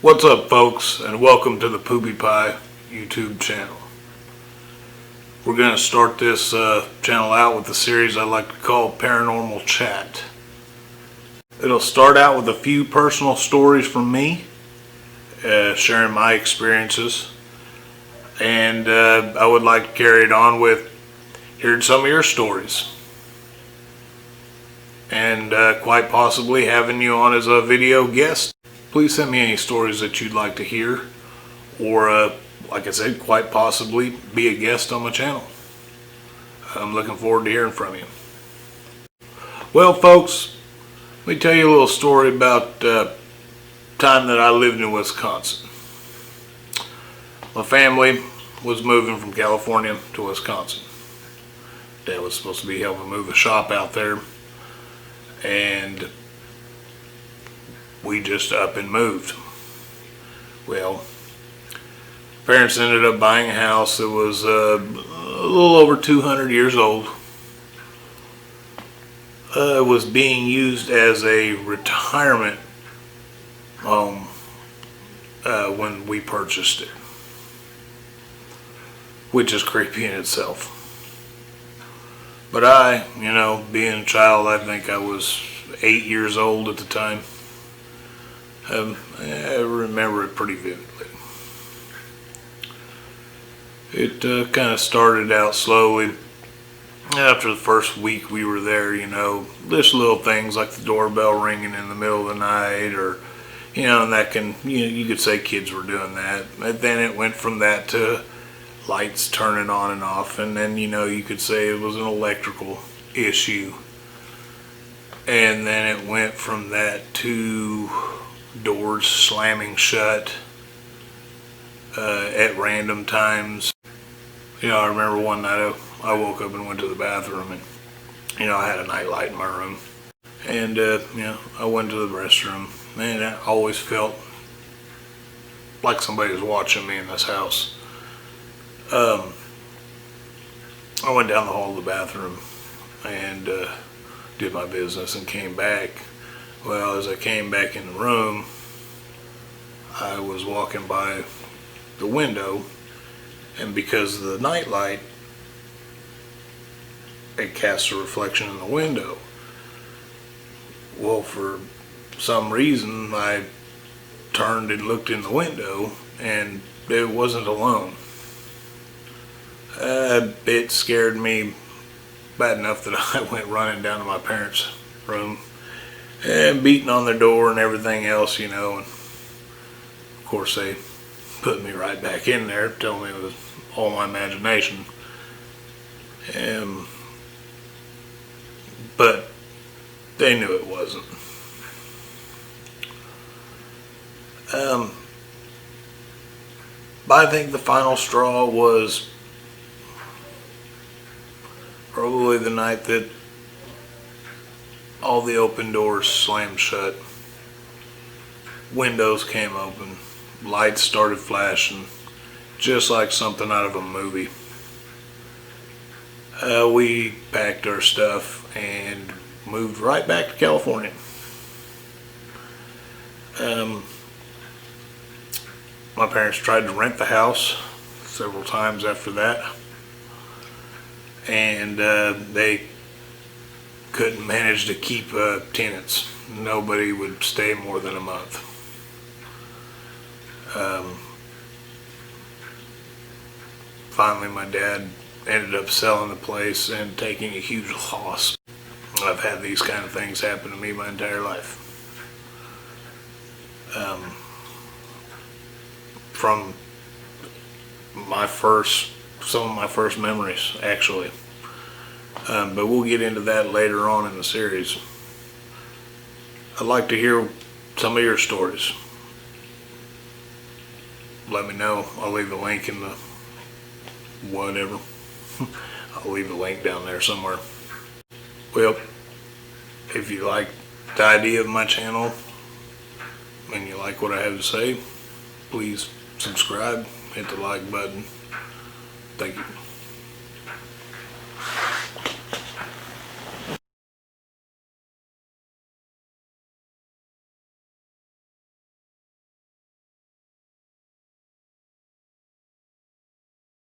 What's up, folks, and welcome to the PooPyPie YouTube channel. We're going to start this channel out with a series I like to call Paranormal Chat. It'll start out with a few personal stories from me, sharing my experiences, and I would like to carry it on with hearing some of your stories, and quite possibly having you on as a video guest. Please send me any stories that you'd like to hear, or like I said, quite possibly be a guest on my channel. I'm looking forward to hearing from you. Well, folks, let me tell you a little story about the time that I lived in Wisconsin. My family was moving from California to Wisconsin. Dad was supposed to be helping move a shop out there, and we just up and moved. Well, parents ended up buying a house that was a little over 200 years old. It was being used as a retirement home when we purchased it, which is creepy in itself. But I, being a child, I think I was 8 years old at the time. I remember it pretty vividly. It kind of started out slowly. After the first week we were there, just little things like the doorbell ringing in the middle of the night, or, and that can, you could say kids were doing that. But then it went from that to lights turning on and off, and then, you could say it was an electrical issue. And then it went from that to doors slamming shut at random times. I remember one night I woke up and went to the bathroom, and I had a night light in my room, and I went to the restroom, and I always felt like somebody was watching me in this house. I went down the hall to the bathroom and did my business and came back. Well, as I came back in the room, I was walking by the window, and because of the night light, it cast a reflection in the window. Well, for some reason, I turned and looked in the window, and it wasn't alone. It scared me bad enough that I went running down to my parents' room and beating on their door and everything else, and of course they put me right back in there, telling me it was all my imagination. But they knew it wasn't. But I think the final straw was probably the night that all the open doors slammed shut, windows came open, lights started flashing, just like something out of a movie. We packed our stuff and moved right back to California. My parents tried to rent the house several times after that, and they couldn't manage to keep tenants. Nobody would stay more than a month. Finally, my dad ended up selling the place and taking a huge loss. I've had these kind of things happen to me my entire life. From some of my first memories, actually. But we'll get into that later on in the series. I'd like to hear some of your stories. Let me know. I'll leave the link in the whatever. I'll leave the link down there somewhere. Well, if you like the idea of my channel and you like what I have to say, please subscribe, hit the like button. Thank you.